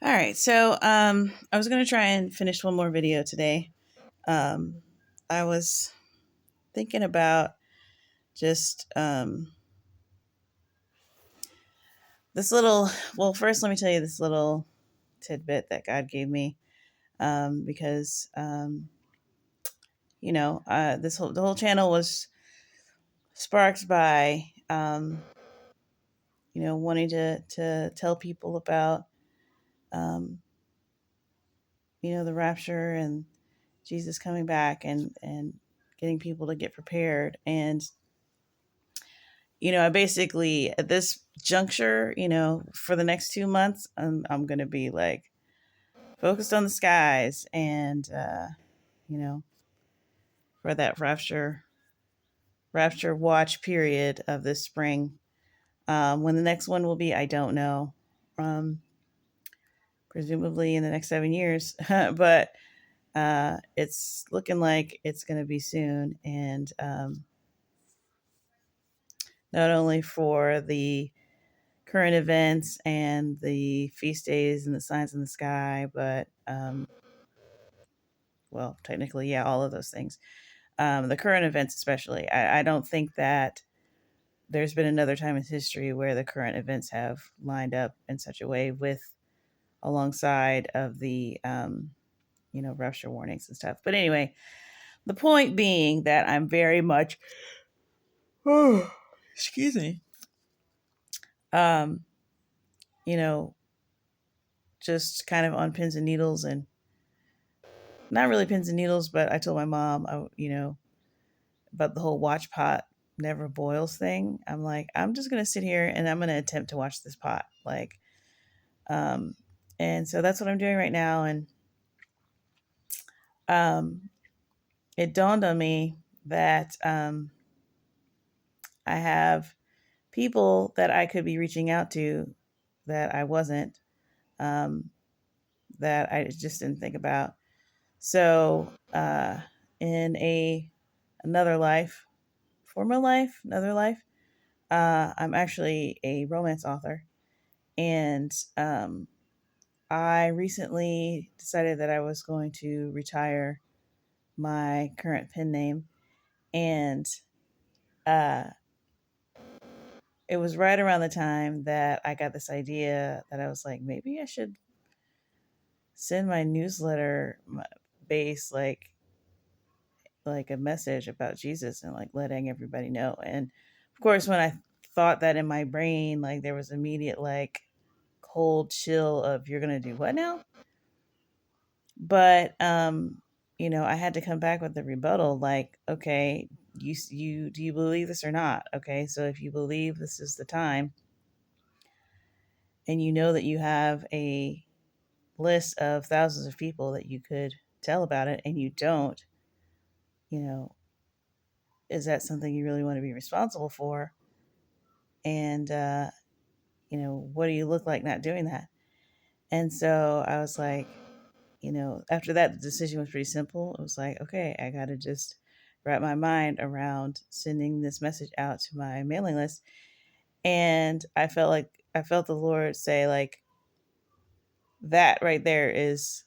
All right, so I was gonna try and finish one more video today. I was thinking about just this little. Well, first, let me tell you this little tidbit that God gave me, because this whole the whole channel was sparked by wanting to tell people about um, the rapture and Jesus coming back and getting people to get prepared. And I basically at this juncture, for the next 2 months, I'm gonna be like focused on the skies, and you know, for that rapture watch period of this spring. When the next one will be, I don't know. Um, Presumably in the next 7 years, but it's looking like it's going to be soon. And not only for the current events and the feast days and the signs in the sky, but well, technically, yeah, all of those things. The current events, especially, I don't think that there's been another time in history where the current events have lined up in such a way with alongside of the rupture warnings and stuff. But anyway, the point being that I'm very much, oh, excuse me, um, you know, just kind of on pins and needles, and not really pins and needles, but I told my mom, about the whole watch pot never boils thing. I'm like, I'm just going to sit here and I'm going to attempt to watch this pot. Um, and so that's what I'm doing right now. And um, it dawned on me that I have people that I could be reaching out to that I wasn't, um, that I just didn't think about. So, in another life, former life, another life, I'm actually a romance author, and I recently decided that I was going to retire my current pen name, and uh, it was right around the time that I got this idea that I was like, maybe I should send my newsletter base like a message about Jesus and like letting everybody know. And of course, when I thought that in my brain, like there was immediate like cold chill of you're gonna do what now? But I had to come back with the rebuttal, like, okay, you do you believe this or not? Okay, so if you believe this is the time, and you know that you have a list of thousands of people that you could tell about it, and you don't, you know, is that something you really want to be responsible for? And what do you look like not doing that? And so I was like, after that, the decision was pretty simple. It was like, okay, I got to just wrap my mind around sending this message out to my mailing list. And I felt the Lord say, like, that right there is,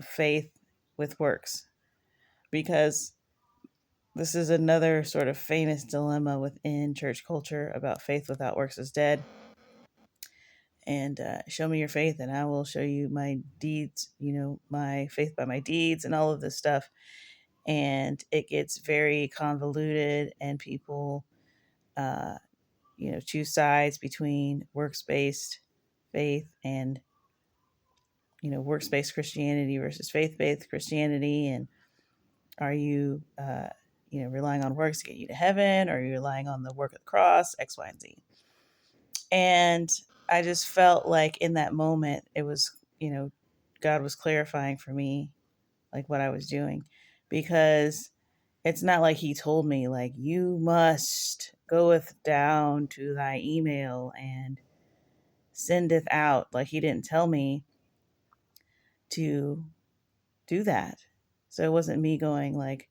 faith with works. Because this is another sort of famous dilemma within church culture about faith without works is dead. And show me your faith and I will show you my deeds, my faith by my deeds and all of this stuff. And it gets very convoluted, and people, uh, choose sides between works-based faith and, works-based Christianity versus faith-based Christianity. And are you, relying on works to get you to heaven? Or are you relying on the work of the cross, X, Y, and Z? And I just felt like in that moment, it was, God was clarifying for me, like what I was doing, because it's not like he told me, like, you must goeth down to thy email and sendeth out. Like, he didn't tell me to do that. So it wasn't me going, like,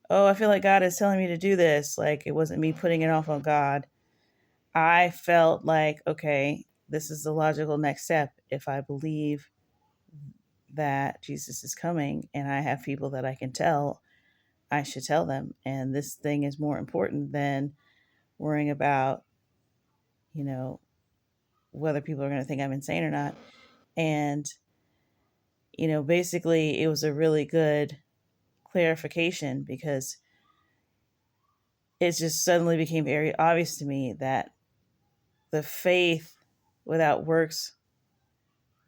oh, I feel like God is telling me to do this. Like, it wasn't me putting it off on God. I felt like, okay, this is the logical next step. If I believe that Jesus is coming and I have people that I can tell, I should tell them. And this thing is more important than worrying about, you know, whether people are going to think I'm insane or not. And, basically, it was a really good clarification because it just suddenly became very obvious to me that the faith without works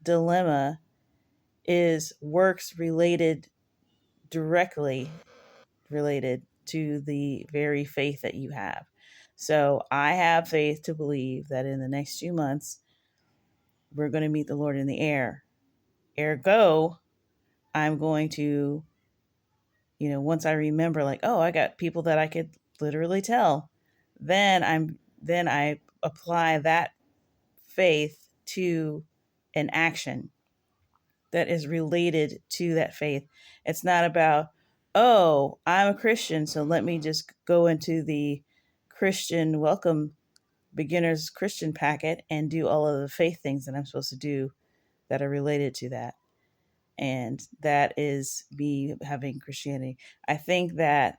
dilemma is works related, directly related to the very faith that you have. So I have faith to believe that in the next few months, we're going to meet the Lord in the air. Ergo, I'm going to, once I remember, like, oh, I got people that I could literally tell, then I apply that faith to an action that is related to that faith. It's not about, oh, I'm a Christian, so let me just go into the Christian welcome beginner's Christian packet and do all of the faith things that I'm supposed to do that are related to that. And that is me having Christianity. I think that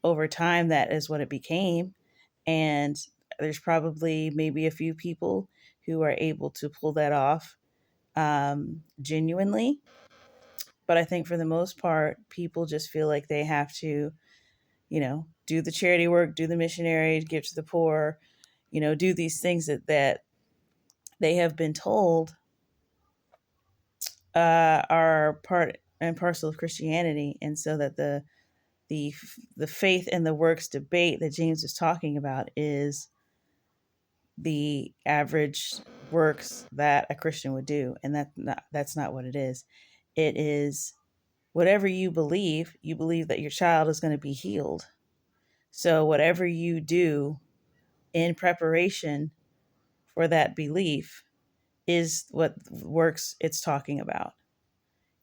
over time, that is what it became. And there's probably maybe a few people who are able to pull that off genuinely. But I think for the most part, people just feel like they have to, do the charity work, do the missionary, give to the poor, do these things that they have been told are part and parcel of Christianity, and so that the the faith and the works debate that James is talking about is the average works that a Christian would do, and that's not what it is. It is whatever you believe that your child is going to be healed. So whatever you do in preparation for that belief is what works it's talking about.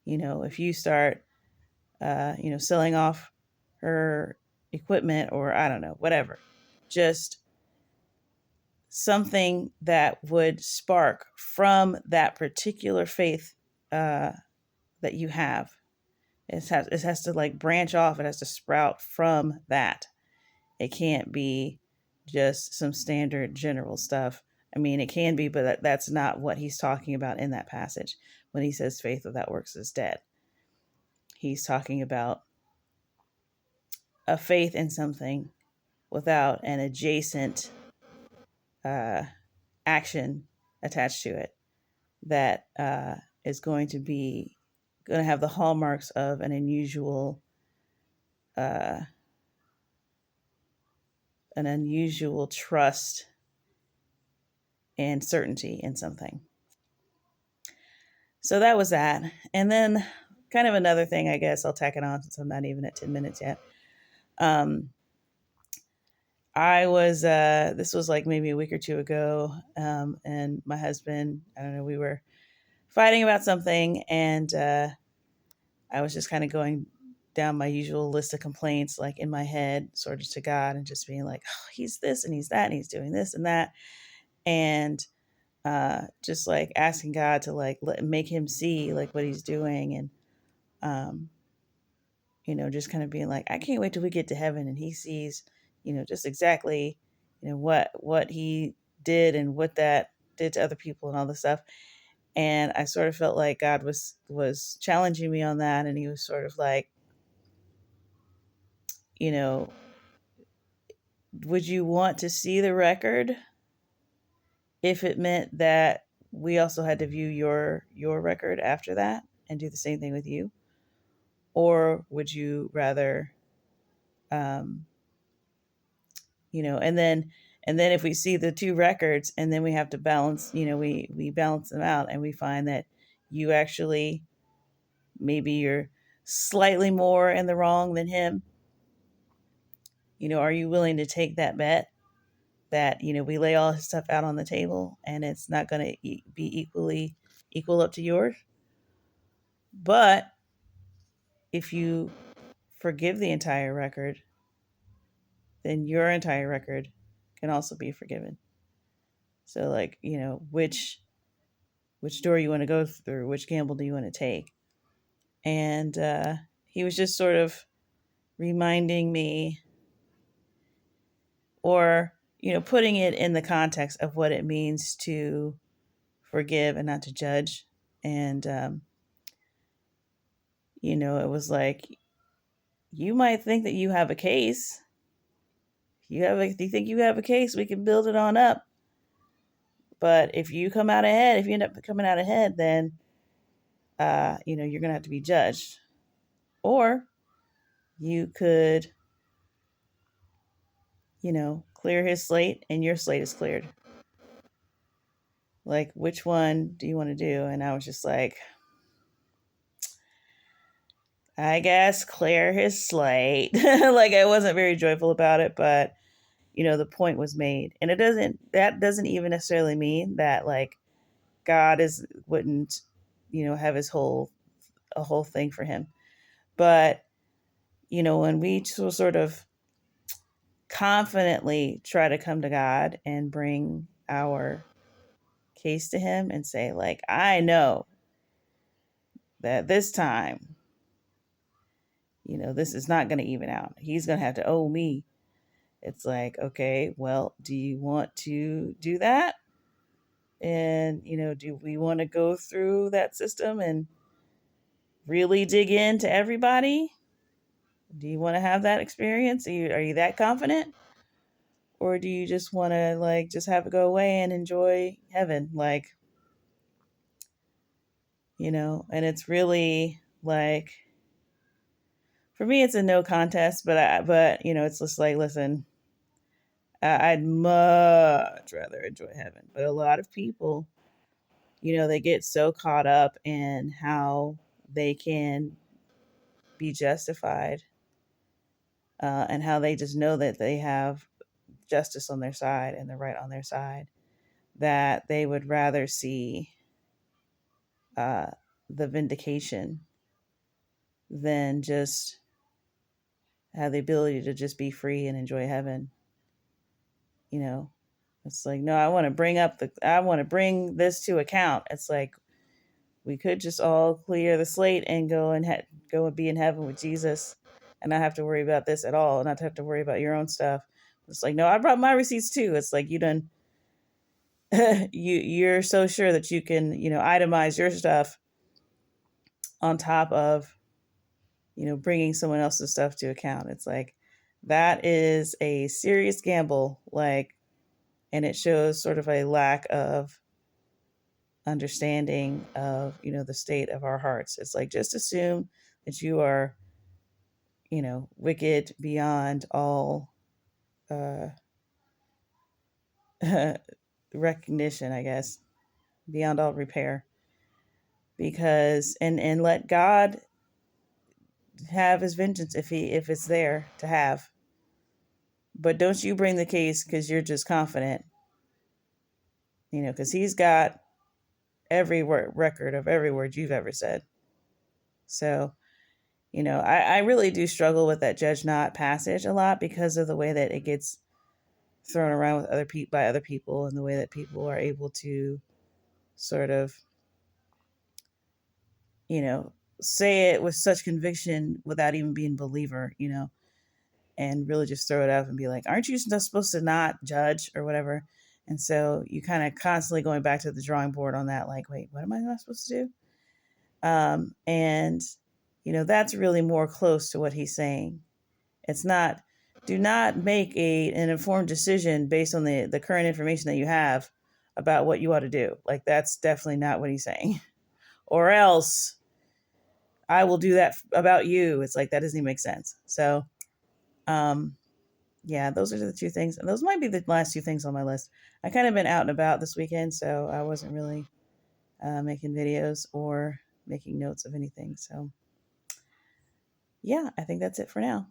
If you start, selling off her equipment, or I don't know, whatever, just something that would spark from that particular faith that you have. It has to like branch off. It has to sprout from that. It can't be just some standard general stuff. I mean, it can be, but that's not what he's talking about in that passage when he says faith without works is dead. He's talking about a faith in something without an adjacent uh, action attached to it that is going to have the hallmarks of uh, an unusual trust and certainty in something. So that was that. And then kind of another thing, I guess I'll tack it on since I'm not even at 10 minutes yet. Um, this was like maybe a week or two ago. And my husband, I don't know, we were fighting about something, and I was just kind of going down my usual list of complaints, like in my head, sort of to God, and just being like, oh, he's this and he's that, and he's doing this and that. And just like asking God to like make him see like what he's doing. And, um, just kind of being like, I can't wait till we get to heaven and he sees, just exactly, what he did and what that did to other people and all this stuff. And I sort of felt like God was challenging me on that, and he was sort of like, you know, would you want to see the record if it meant that we also had to view your record after that and do the same thing with you? Or would you rather, um, and then if we see the two records and then we have to balance, we balance them out and we find that you actually, maybe you're slightly more in the wrong than him. Are you willing to take that bet that, we lay all his stuff out on the table and it's not going to be equal up to yours? But if you forgive the entire record, then your entire record can also be forgiven. So like, which door you want to go through, which gamble do you want to take? And he was just sort of reminding me, or putting it in the context of what it means to forgive and not to judge. And it was like, you might think that you have a case. If you think you have a case, we can build it on up. But if you end up coming out ahead, then you're gonna have to be judged. Or you could, clear his slate and your slate is cleared. Like, which one do you want to do? And I was just like, I guess clear his slate. Like, I wasn't very joyful about it, but the point was made. And that doesn't even necessarily mean that like God wouldn't, have a whole thing for him. But, when we sort of confidently try to come to God and bring our case to him and say, like, I know that this time, this is not going to even out. He's going to have to owe me. It's like, okay, well, do you want to do that? And, do we want to go through that system and really dig into everybody? Do you want to have that experience? Are you that confident? Or do you just want to like just have it go away and enjoy heaven? Like, and it's really like, for me, it's a no contest, but it's just like, listen, I'd much rather enjoy heaven. But a lot of people, they get so caught up in how they can be justified, and how they just know that they have justice on their side and the right on their side, that they would rather see uh, the vindication than just have the ability to just be free and enjoy heaven. It's like, no, I want to bring this to account. It's like, we could just all clear the slate and go and be in heaven with Jesus, and not have to worry about this at all, not to have to worry about your own stuff. It's like, no, I brought my receipts too. It's like, you done you're so sure that you can, itemize your stuff on top of, bringing someone else's stuff to account. It's like, that is a serious gamble, like, and it shows sort of a lack of understanding of, the state of our hearts. It's like, just assume that you are, wicked beyond all uh, recognition, I guess, beyond all repair. Because and let God have his vengeance if it's there to have. But don't you bring the case because you're just confident, because he's got every record of every word you've ever said. So, I really do struggle with that judge not passage a lot, because of the way that it gets thrown around with by other people, and the way that people are able to sort of, say it with such conviction without even being a believer, and really just throw it up and be like, aren't you just supposed to not judge or whatever? And so you kind of constantly going back to the drawing board on that, like, wait, what am I not supposed to do? And, that's really more close to what he's saying. It's not, do not make an informed decision based on the current information that you have about what you ought to do. Like, that's definitely not what he's saying. Or else I will do that about you. It's like, that doesn't even make sense. So, yeah, those are the two things. And those might be the last two things on my list. I kind of been out and about this weekend, so I wasn't really making videos or making notes of anything. So, yeah, I think that's it for now.